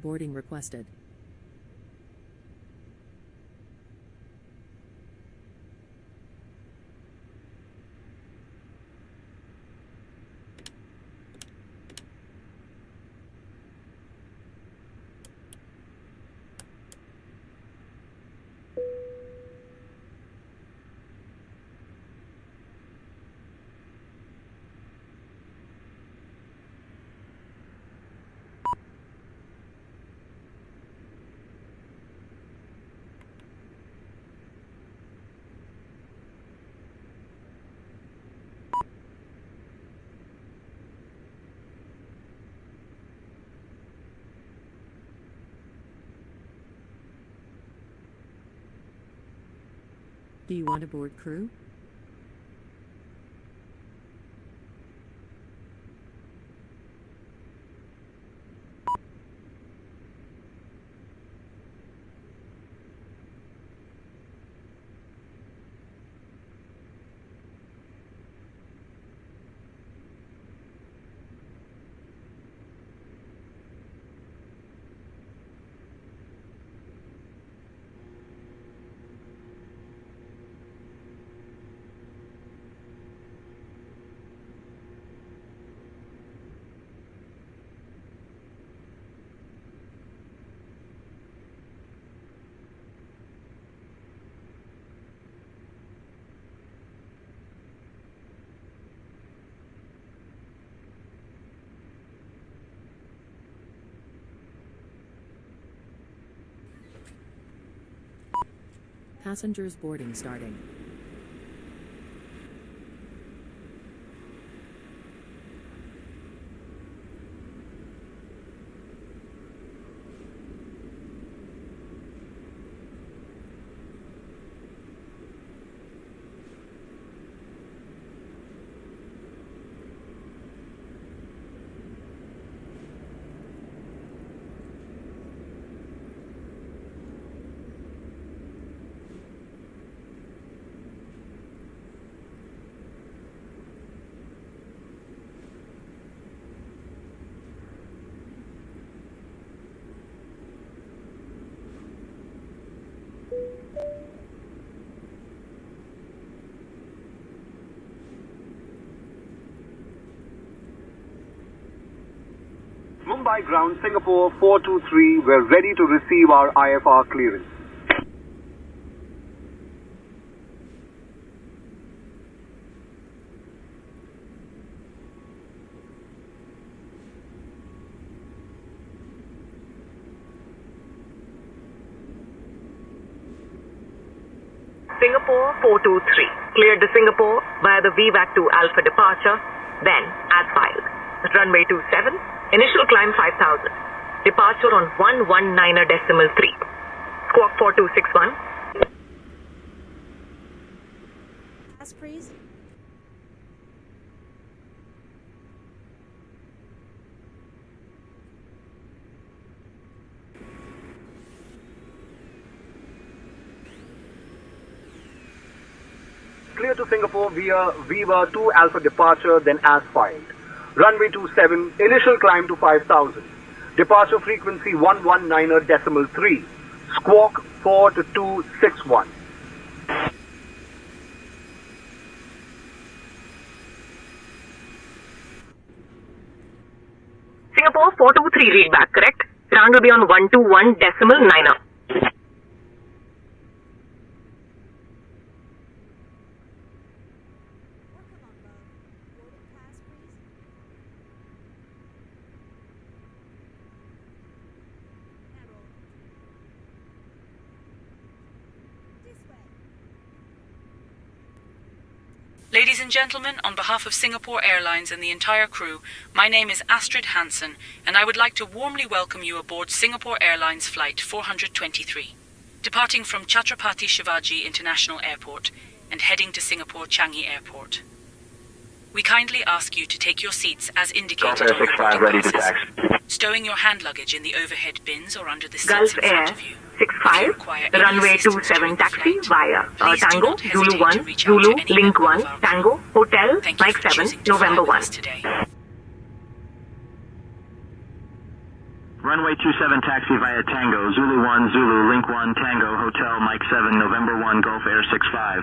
Boarding requested. Do you want to board crew? Passengers boarding starting. Mumbai ground Singapore 423, we're ready to receive our IFR clearance. Singapore 423, cleared to Singapore via the VABB to Alpha departure, then as filed. Runway 27, initial climb 5000, departure on 119.3, squawk 4261. Pass, please. Clear to Singapore via Viva 2 Alpha departure, then as filed. Runway 27, initial climb to 5000. Departure frequency 119.3. Squawk 4261. Singapore 423 readback, correct? Ground will be on 121.9. Ladies and gentlemen, on behalf of Singapore Airlines and the entire crew, my name is Astrid Hansen, and I would like to warmly welcome you aboard Singapore Airlines Flight 423, departing from Chhatrapati Shivaji International Airport and heading to Singapore Changi Airport. We kindly ask you to take your seats as indicated on your boarding passes, stowing your hand luggage in the overhead bins or under the seats in front of you. 65, runway 27 taxi via Tango, Zulu 1, Zulu, Link 1, Tango, Hotel, Mike 7, November 1. Runway 27 taxi via Tango, Zulu 1, Zulu, Link 1, Tango, Hotel, Mike 7, November 1, Gulf Air 65.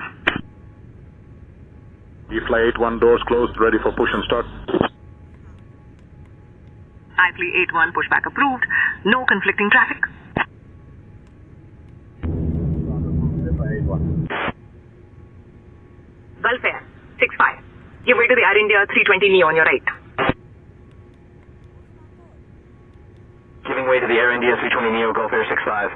Fly81, doors closed, ready for push and start. Fly81, pushback approved. No conflicting traffic. Gulf Air 65. Give way to the Air India 320 Neo on your right. Giving way to the Air India 320 Neo, Gulf Air 65.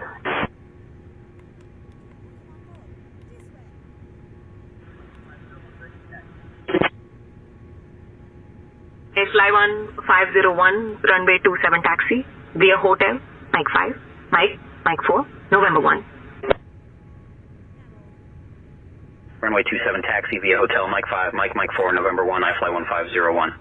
Fly1 501, runway 27 taxi, via hotel, Mike 5, Mike 4, November 1. Runway 27 taxi via Hotel, Mike 5, Mike 4, November 1, I fly 1501.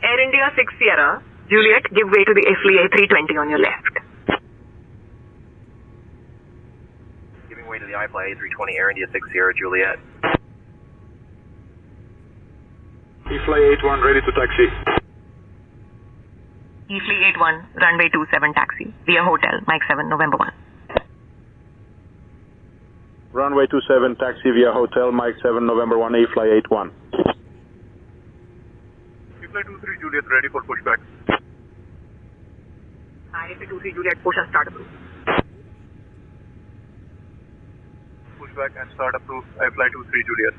Air India 6 Sierra, Juliet, give way to the Fly A320 on your left. Giving way to the iFly A320, Air India 6 Sierra, Juliet. Fly81, ready to taxi. Fly81, runway 27 taxi, via hotel, Mike 7, November 1. Runway 27, taxi via Hotel, Mike 7, November 1, Fly81. Fly23 Juliet, ready for pushback. Fly23 Juliet, push and start approved. Pushback and start approved. Fly23 Juliet.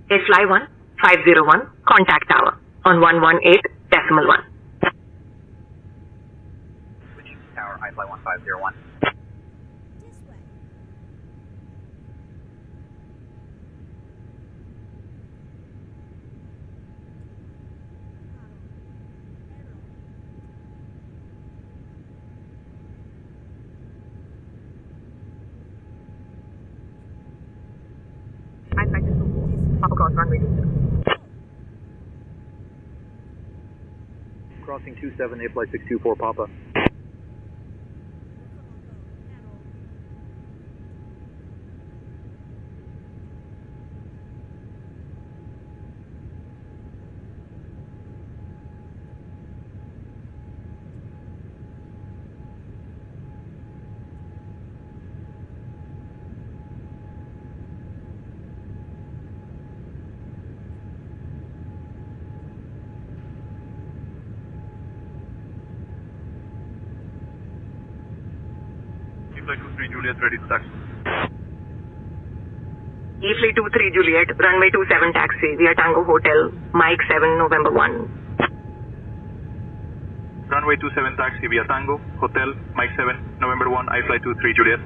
Fly1 501, contact tower on 118.1. Switching to tower, iFly 1501. Up across runway 27. Crossing 27, Fly 624 Papa. Flight 23 Juliet, ready to taxi. E-Fleet 23 Juliet, runway 27 taxi via Tango Hotel, Mike 7 November 1. Runway 27 taxi via Tango, Hotel, Mike 7, November 1, iFly 23 Juliet.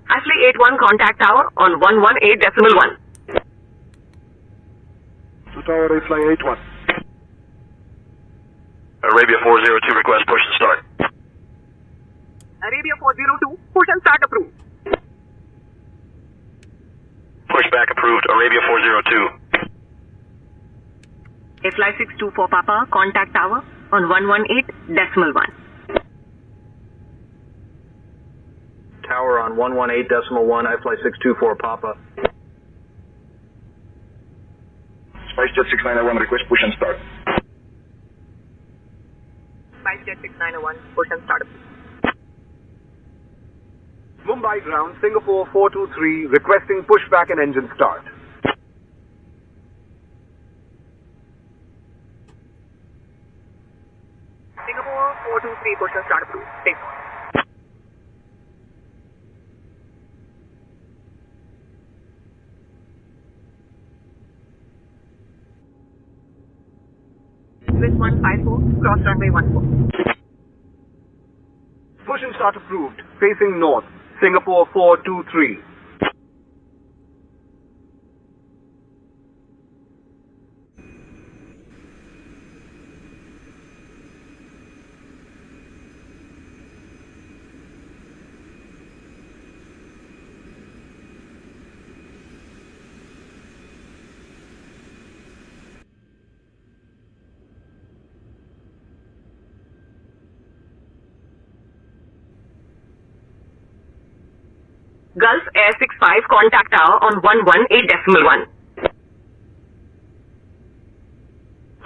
Ashley 81 contact tower on 118.1. To tower, iFly 81. Arabia 402, request push and start. Arabia 402, push and start approved. Pushback approved, Arabia 402. Fly 624 Papa, contact tower on 118.1. Tower on 118.1, iFly 624 Papa. SpiceJet 6901, request push and start. SpiceJet 6901, push and start approved. Mumbai ground, Singapore 423, requesting pushback and engine start. Singapore 423, push and start approved. Take on. Swiss 154, cross runway 14. Push and start approved, facing north, Singapore 423. Gulf Air 65 contact tower on 118.1.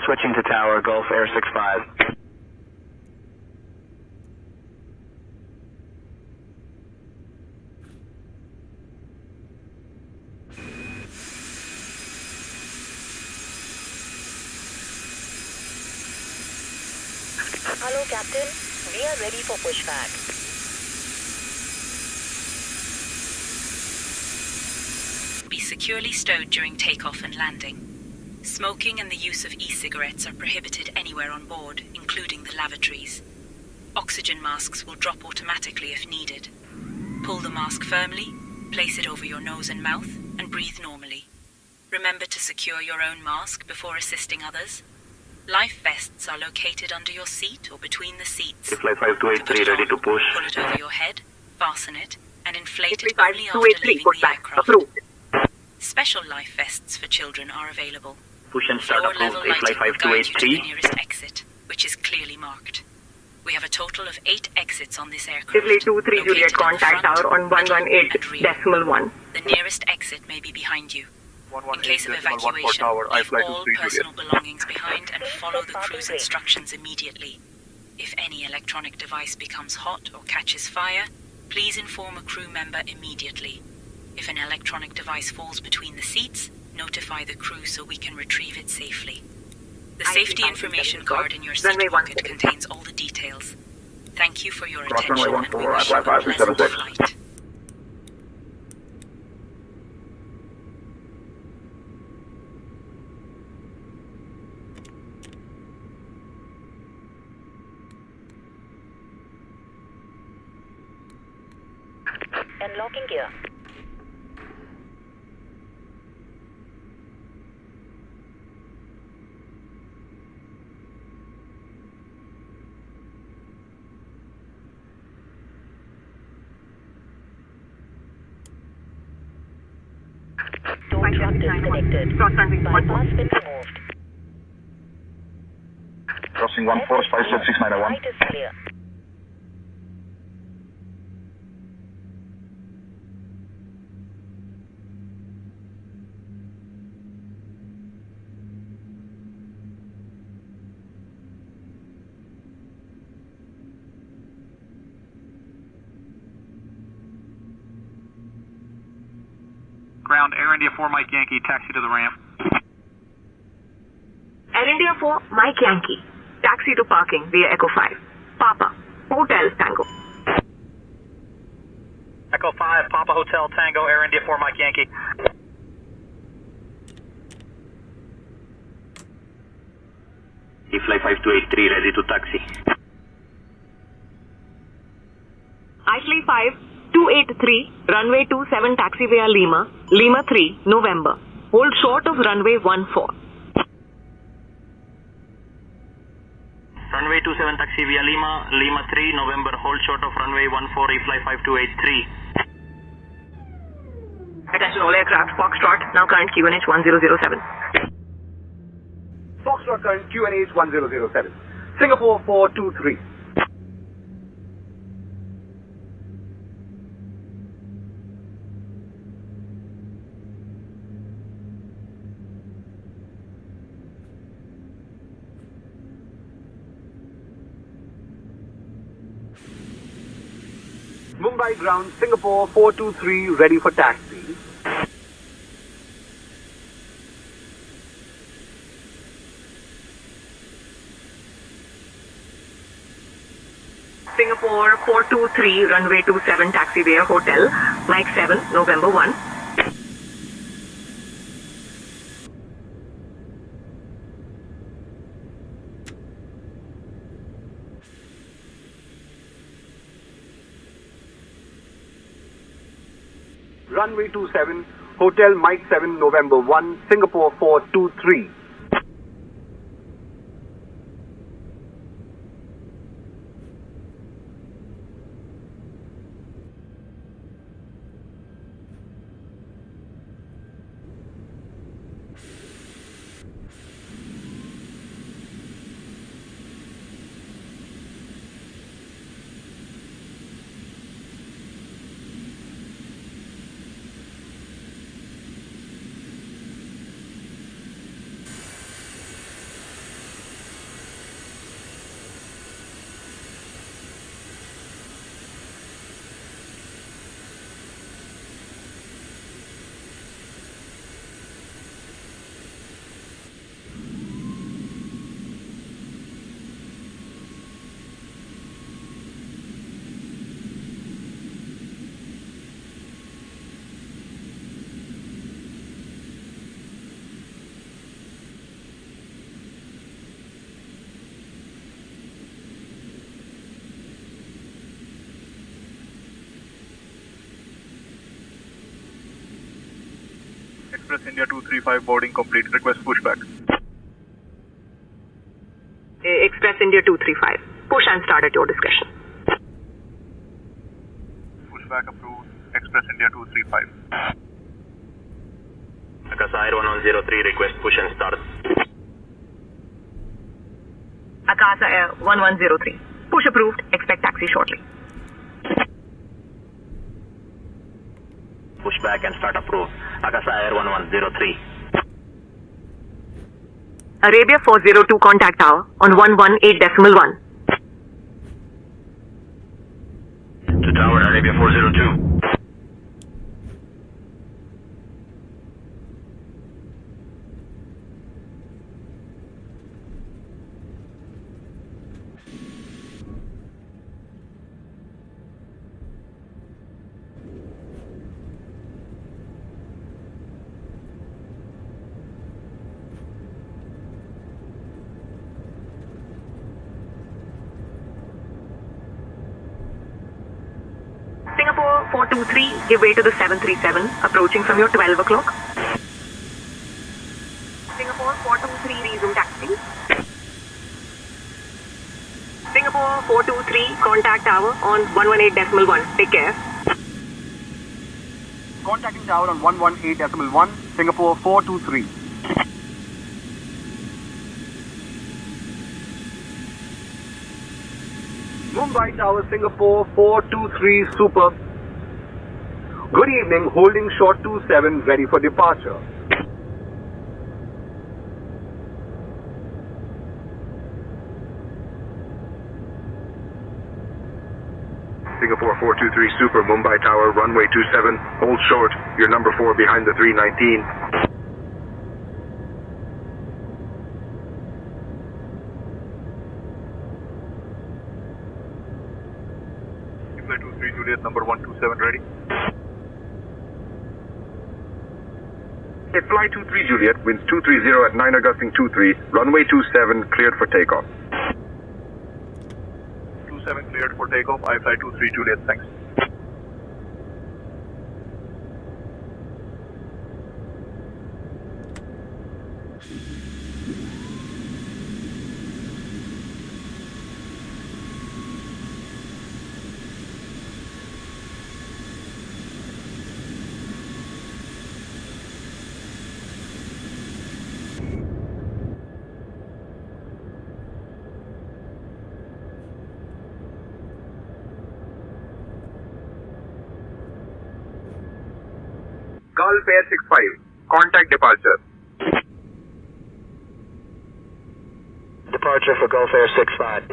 Switching to tower, Gulf Air 65. Hello, Captain. We are ready for pushback. Be securely stowed during takeoff and landing. Smoking and the use of e-cigarettes are prohibited anywhere on board, including the lavatories. Oxygen masks will drop automatically if needed. Pull the mask firmly, place it over your nose and mouth, and breathe normally. Remember to secure your own mask before assisting others. Life vests are located under your seat or between the seats. Flight 5283 ready to push. Pull it over your head, fasten it, and inflate it Flight only after 283, leaving the pushback aircraft. approved. Special life vests for children are available. Push and start Floor approved, level Flight lighting will guide you to the 5283. nearest exit, which is clearly marked. We have a total of 8 exits on this aircraft. Flight 23 Juliet located in the contact front, tower on middle, and rear. 118.1. The nearest exit may be behind you. In case of 118.1 evacuation, tower, leave iFly all 23 personal Juliet. belongings behind and follow the crew's instructions immediately. If any electronic device becomes hot or catches fire, please inform a crew member immediately. If an electronic device falls between the seats, notify the crew so we can retrieve it safely. The safety information card in your seat pocket contains all the details. Thank you for your attention and we wish you a pleasant flight. when locking gear. Door truck disconnected. Bypass been removed. Crossing 145691. Right is clear. Ground Air India 4 Mike Yankee, taxi to the ramp. Air India 4, Mike Yankee. Taxi to parking via Echo 5. Papa, Hotel Tango. Echo 5, Papa Hotel Tango, Air India 4 Mike Yankee. Fly 5283 ready to taxi. Fly 5283, runway 27 taxi via Lima, Lima 3, November. Hold short of runway 14. Runway 27 taxi via Lima, Lima 3, November, hold short of runway 14, Fly 5283. Attention all aircraft, Foxtrot, now current QNH 1007. Foxtrot current QNH 1007. Singapore 423. Mumbai ground, Singapore 423, ready for taxi. Singapore 423, runway 27 taxi via Hotel, Mike 7, November 1. Runway 27, Hotel Mike 7, November 1, Singapore 423. Express India 235 boarding complete. Request pushback. Express India 235. Push and start at your discretion. Pushback approved. Express India 235. Akasa Air 1103, request push and start. Akasa Air 1103. Push approved. Expect taxi shortly. Pushback and start approved. Akasa Air 1103. Arabia 402 contact tower on 118.1. To tower Arabia 402. Singapore 423, give way to the 737, approaching from your 12 o'clock. Singapore 423, resume taxi. Singapore 423, contact tower on 118.1. Take care. Contacting tower on 118.1, Singapore 423. Mumbai Tower, Singapore 423 Super. Good evening, holding short 27, ready for departure. Singapore 423 Super, Mumbai Tower, runway 27, hold short, you're number 4 behind the 319. Flight 23 Juliet, number 127 ready. Flight 23 Juliet, winds 230 at 9 gusting 23, runway 27 cleared for takeoff. 27 cleared for takeoff, I fly 23 Juliet, thanks. Gulf Air 65, contact departure. Departure for Gulf Air 65.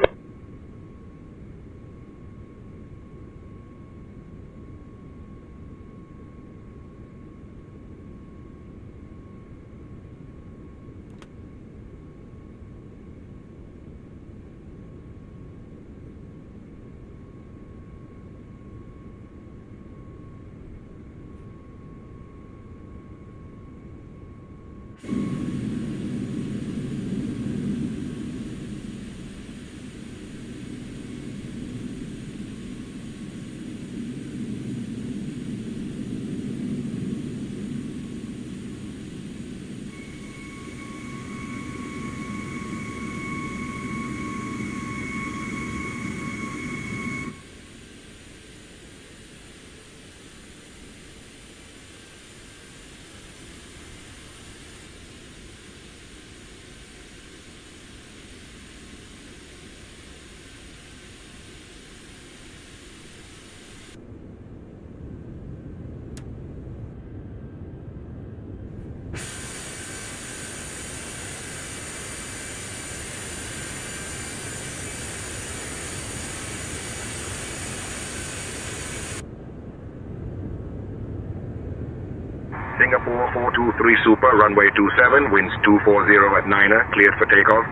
Singapore 423 Super, runway 27, winds 240 at 9er, cleared for takeoff.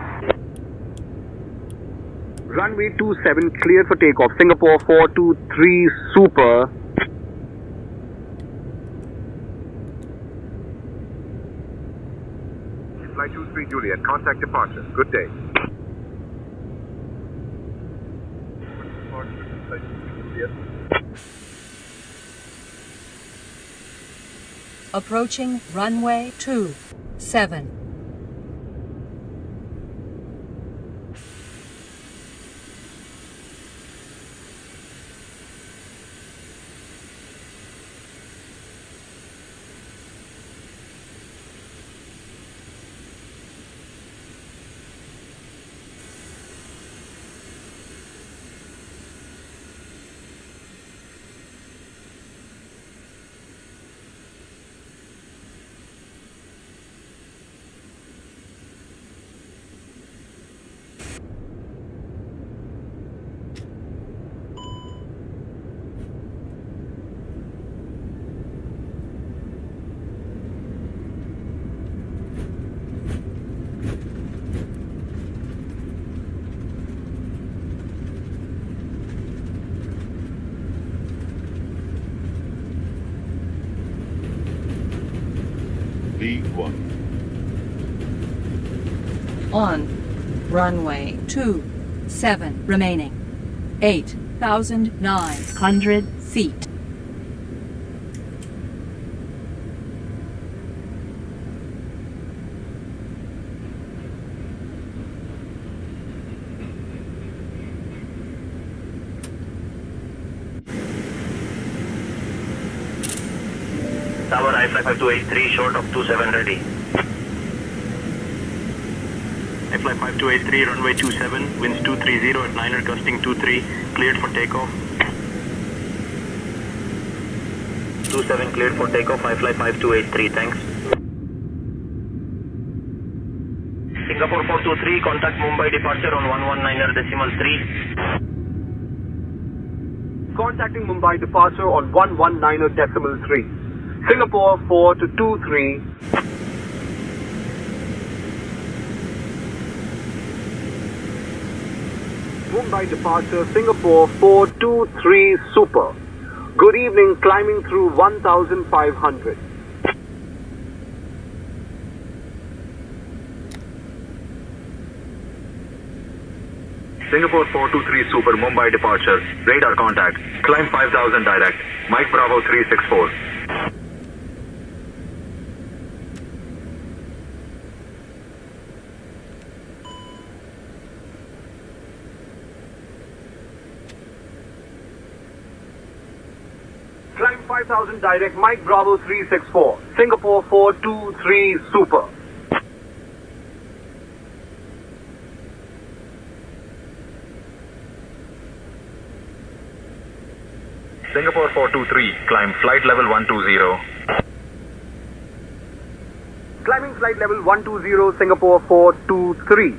Runway 27 cleared for takeoff, Singapore 423 Super. Flight 23 Juliet, contact departure. Good day. Approaching runway 27. On runway 27 remaining 8,900 feet. Tower iFly5283 short of 27 ready. iFly5283 runway 27, winds 230 at 9er gusting 23, cleared for takeoff. 27 cleared for takeoff, iFly5283, thanks. Singapore 423, contact Mumbai departure on 119.3. Contacting Mumbai departure on 119.3. Singapore 423. Mumbai departure Singapore 423 Super. Good evening, climbing through 1,500. Singapore 423 Super Mumbai departure. Radar contact. Climb 5000 direct. Mike Bravo 364. Climb 5000 direct, Mike Bravo 364. Singapore 423 Super. Singapore 423, climb flight level 120. Climbing flight level 120, Singapore 423.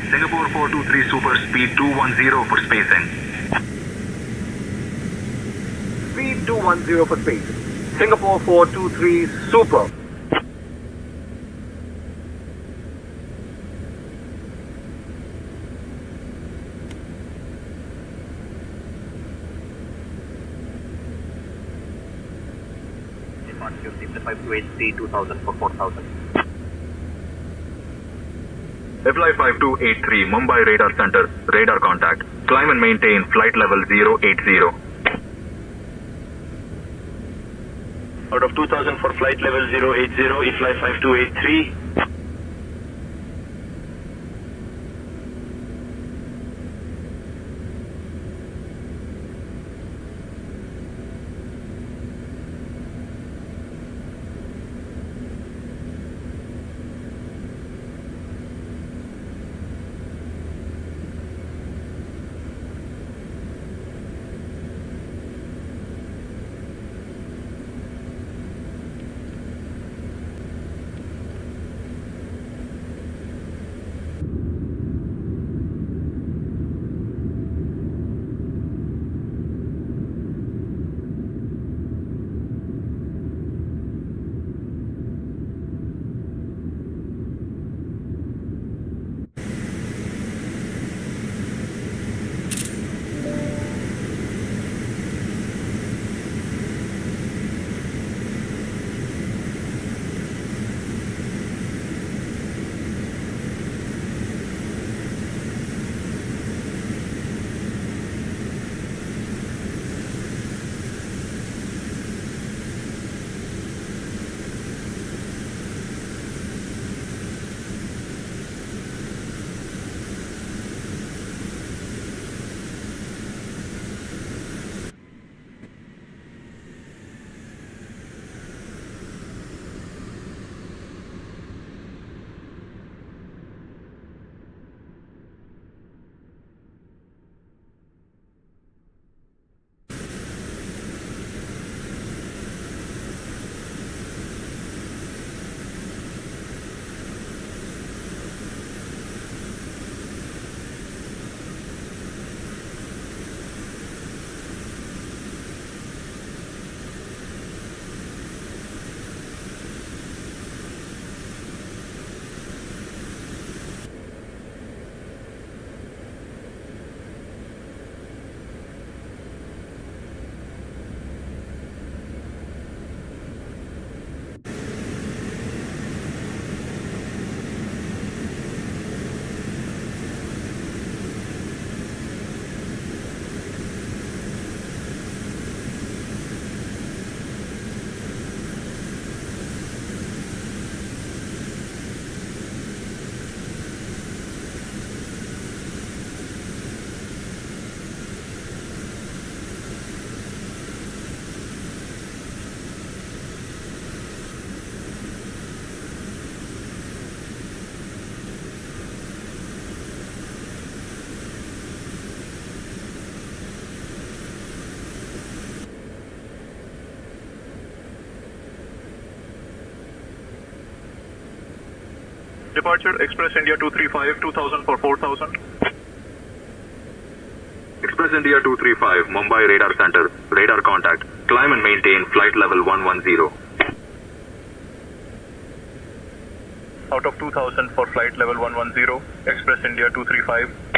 Singapore 423 Super speed 210 for spacing. Speed 210 for space. Singapore 423 Super. Departure Simplify 2000 for 4000. FlyByWire 5283 Mumbai Radar Center. Radar contact. Climb and maintain flight level 080. Out of 2000 for flight level 080, FlyByWire 5283. Departure Express India 235, 2000 for 4000. Express India 235, Mumbai Radar Center, radar contact. Climb and maintain flight level 110. Out of 2000 for flight level 110, Express India 235.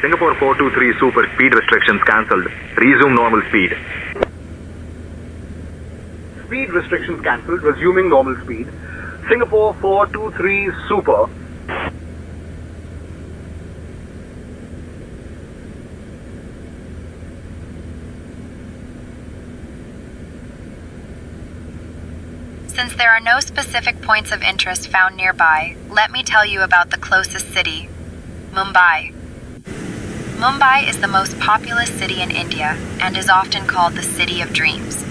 Singapore 423 Super, speed restrictions cancelled. Resume normal speed. Speed restrictions cancelled, resuming normal speed. Singapore 423 Super. Since there are no specific points of interest found nearby, let me tell you about the closest city, Mumbai. Mumbai is the most populous city in India and is often called the City of Dreams.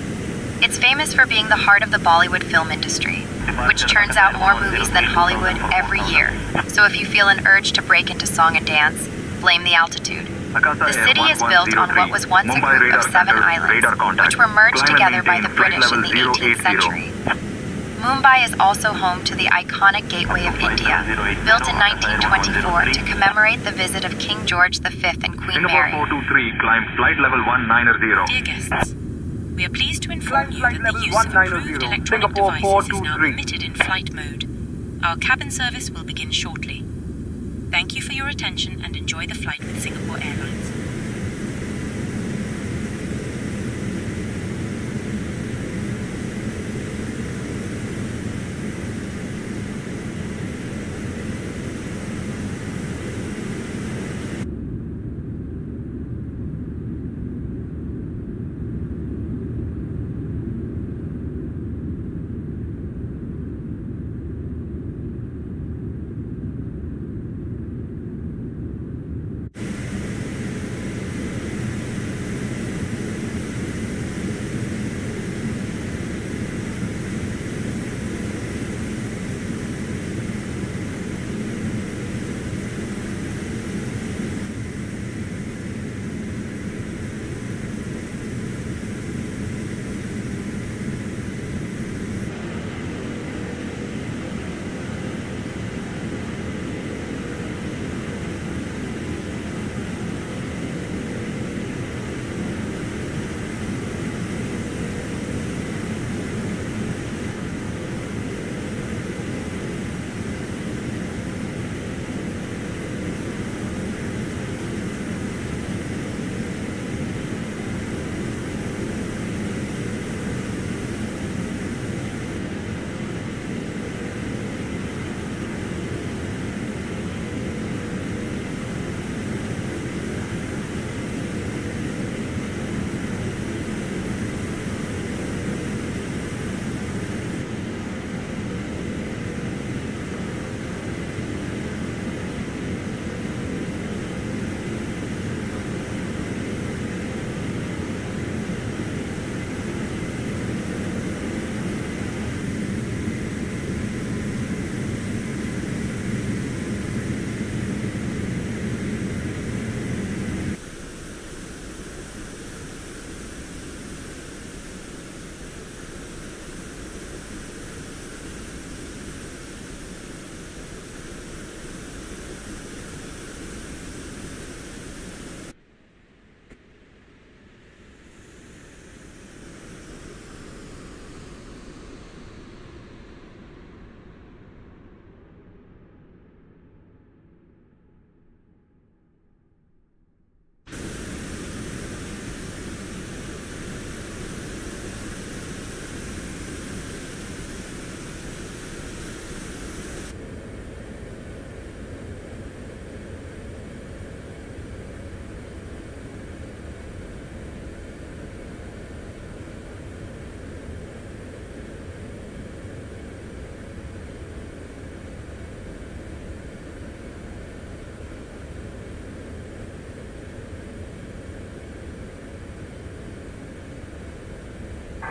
It's famous for being the heart of the Bollywood film industry, which churns out more movies than Hollywood every year. So if you feel an urge to break into song and dance, blame the altitude. The city is built on what was once a group of 7 islands, which were merged together by the British in the 18th century. Mumbai is also home to the iconic Gateway of India, built in 1924 to commemorate the visit of King George V and Queen Mary. Singapore 423, climb flight level 190. Dear guests, we are pleased to inform you that the use of 190, approved electronic Singapore devices is now 423. permitted in flight mode. Our cabin service will begin shortly. Thank you for your attention and enjoy the flight with Singapore Airlines.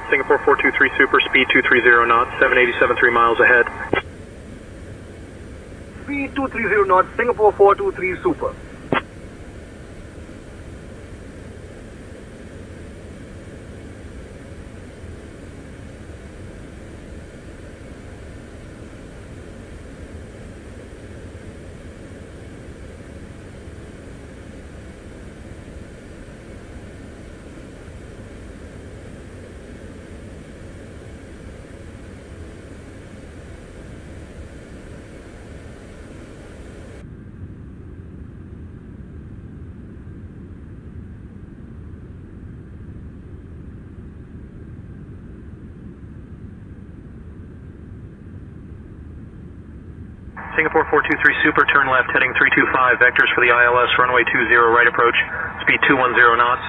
Singapore 423 Super, speed 230 knots, 787.3 miles ahead. Speed 230 knots, Singapore 423 Super. Singapore 423 Super, turn left, heading 325, vectors for the ILS, runway 20, right approach, speed 210 knots.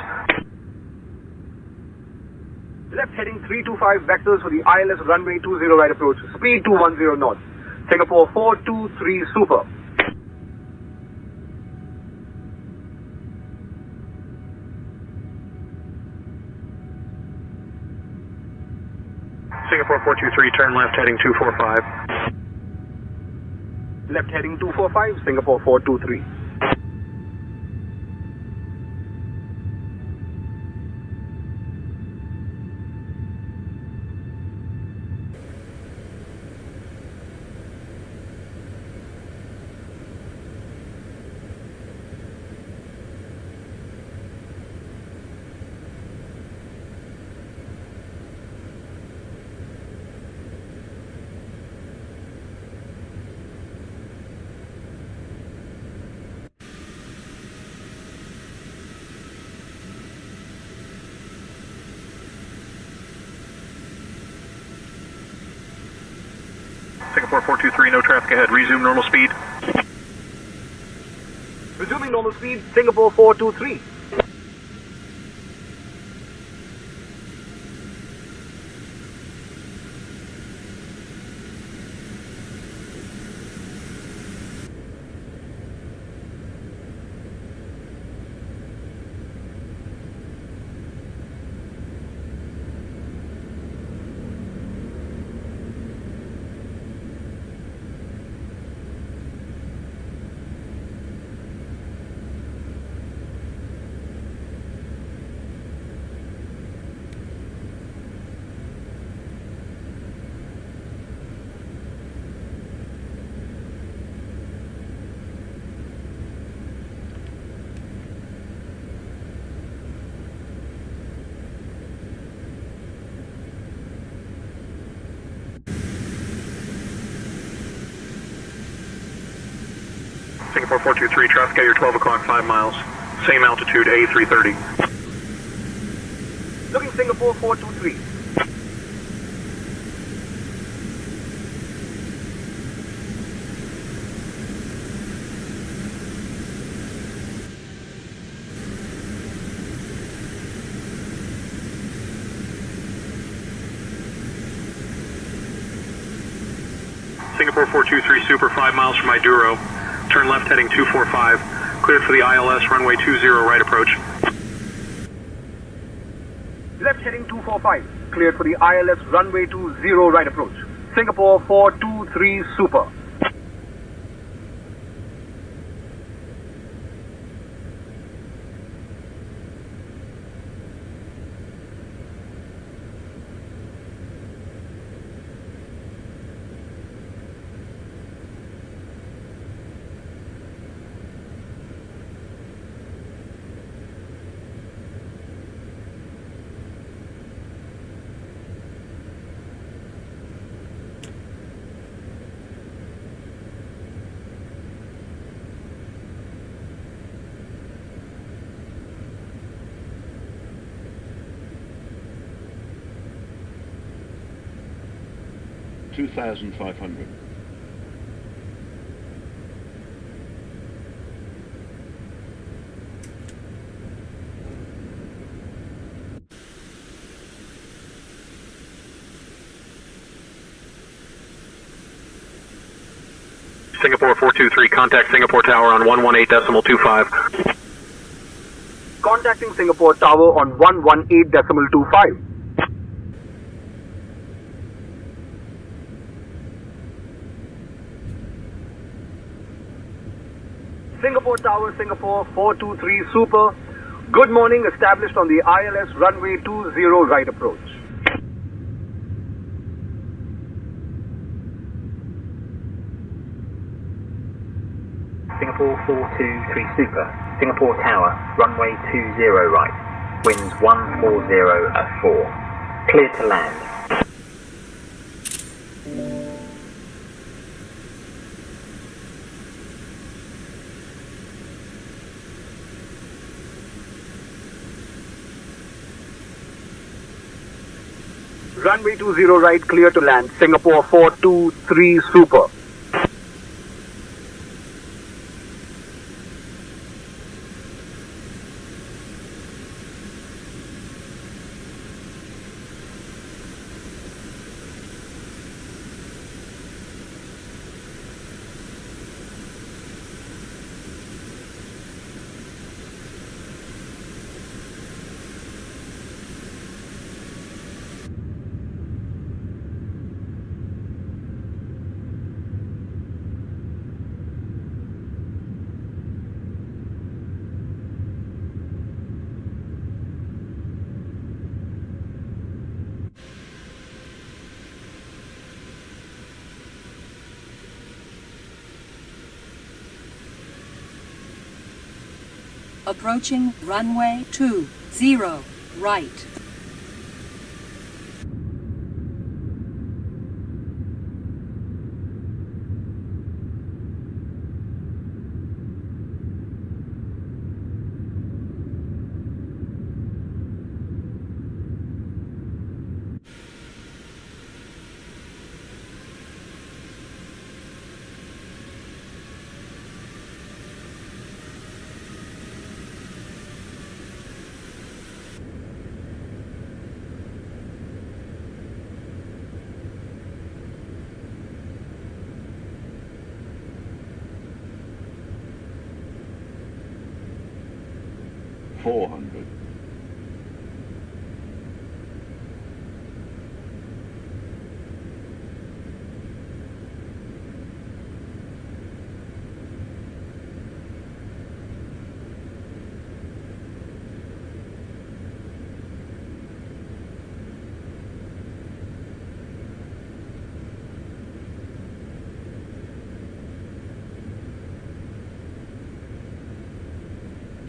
Left heading 325, vectors for the ILS, runway 20, right approach, speed 210 knots. Singapore 423 Super. Singapore 423, turn left, heading 245. Left heading 245, Singapore 423. Singapore 423, no traffic ahead, resume normal speed. Resuming normal speed, Singapore 423. Singapore 423, traffic at your 12 o'clock, 5 miles. Same altitude, A330. Looking Singapore 423. Singapore 423 Super, 5 miles from Iduro. Turn left heading 245. Cleared for the ILS, runway 20, right approach. Left heading 245. Cleared for the ILS, runway 20, right approach. Singapore 423 Super. $2,500. Singapore 423, contact Singapore Tower on 118.25. Contacting Singapore Tower on 118.25. Singapore Tower, Singapore 423 Super. Good morning, established on the ILS runway 20 right approach. Singapore 423 Super, Singapore Tower, runway 20 right, winds 140 at 4, clear to land. Runway 20 right, clear to land, Singapore 423 Super. Approaching runway 20 right. $400.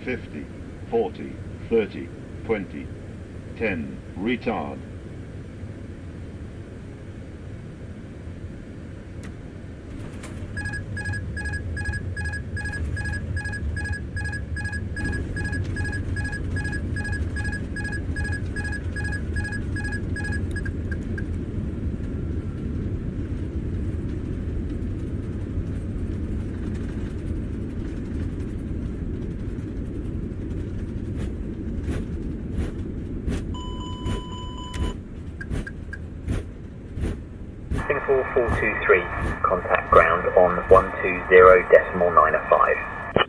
$50. 40, 30, 20, 10, retard. Singapore 423, contact ground on 120.905.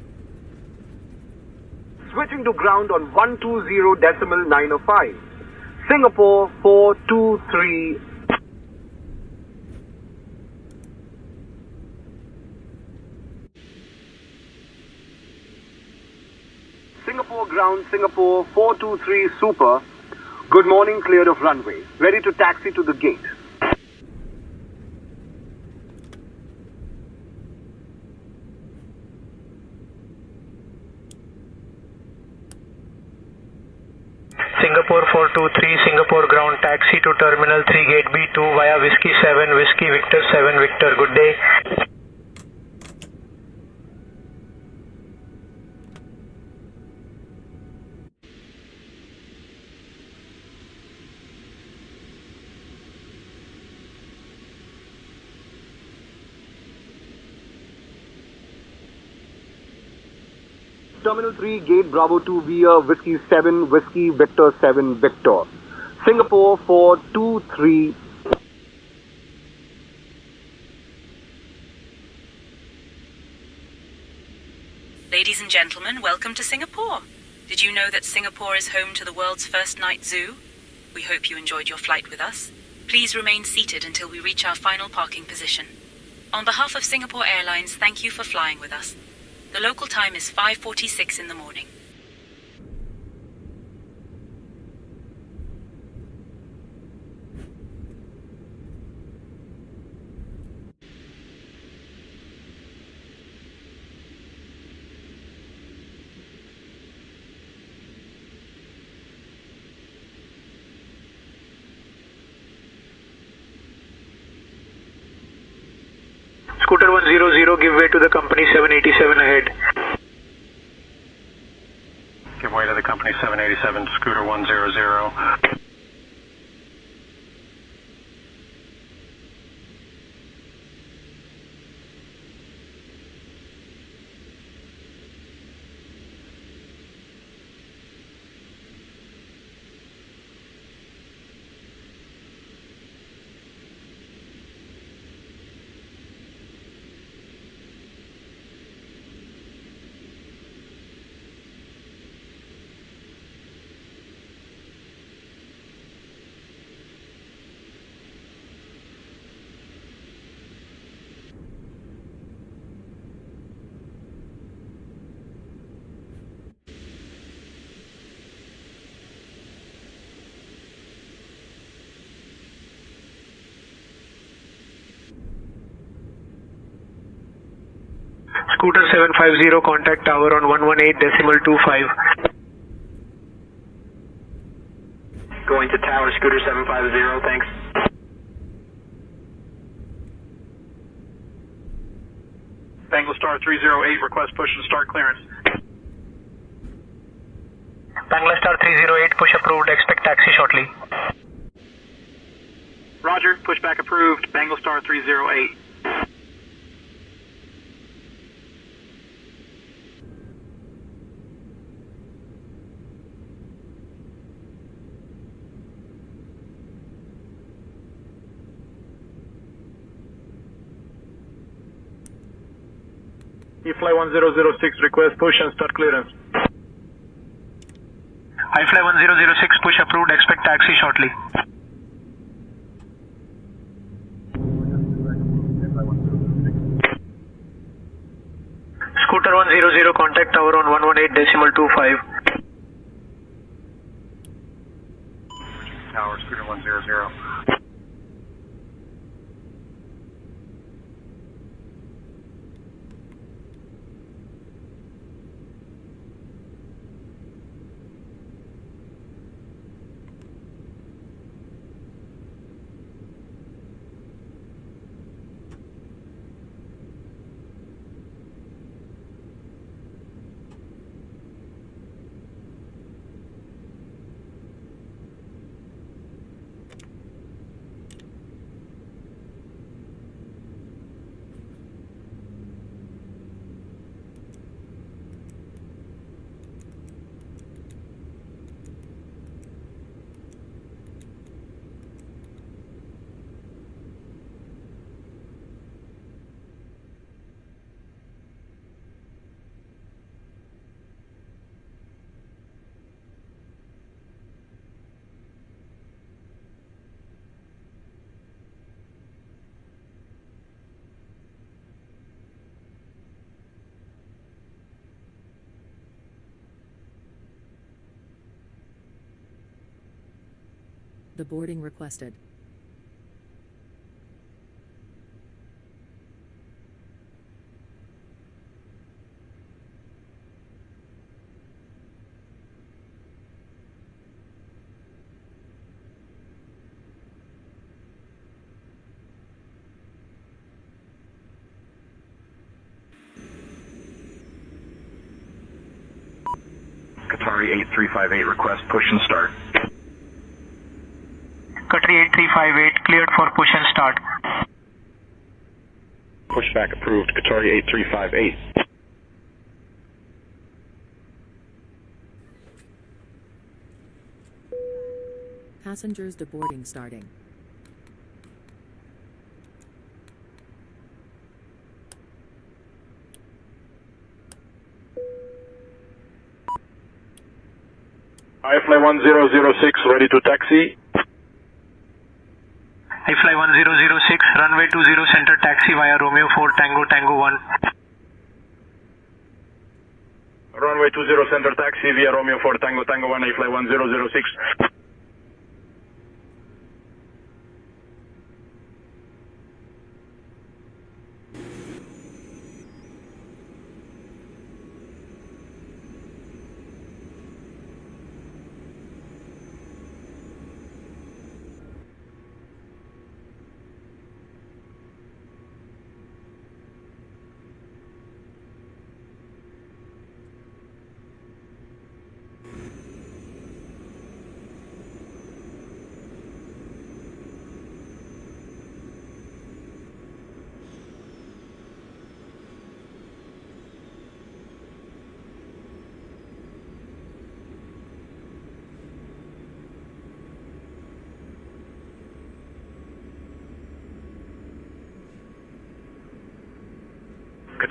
Switching to ground on 120.905. Singapore 423. Singapore ground, Singapore 423 Super. Good morning, cleared of runway. Ready to taxi to the gate. Singapore 423, Singapore ground, taxi to Terminal 3, Gate B2 via Whiskey 7, Whiskey Victor 7, Victor. Good day. Terminal 3, Gate Bravo 2 via Whiskey 7, Whiskey Victor 7, Victor. Singapore 423. Ladies and gentlemen, welcome to Singapore. Did you know that Singapore is home to the world's first night zoo? We hope you enjoyed your flight with us. Please remain seated until we reach our final parking position. On behalf of Singapore Airlines, thank you for flying with us. The local time is 5:46 in the morning. Scooter 100, give way to the company 787 ahead. Give way to the company 787, Scooter 100. Scooter 750, contact tower on 118.25. Going to tower, Scooter 750, thanks. Bangalore Star 308, request push and start clearance. Bangalore Star 308, push approved, expect taxi shortly. Roger, pushback approved, Bangalore Star 308. Fly 1006, request push and start clearance. Fly 1006, push approved, expect taxi shortly. Scooter 100, contact tower on 118.25. Tower, Scooter 100. The boarding requested. Qatari 8358, request push and start. Qatari 8358, cleared for push and start. Pushback approved, Qatari 8358. Passengers deboarding starting. Fly 1006, ready to taxi. Fly 1006, runway 20 center taxi via Romeo 4 Tango Tango 1. Runway 20 center taxi via Romeo 4 Tango Tango 1 A flight 1006.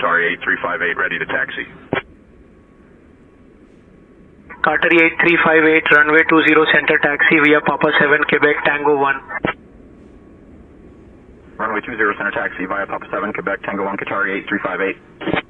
Qatari 8358 ready to taxi. Qatari 8358, runway 20 center taxi via Papa 7 Quebec Tango 1. Runway 20 center taxi via Papa 7 Quebec Tango 1 Qatari 8358.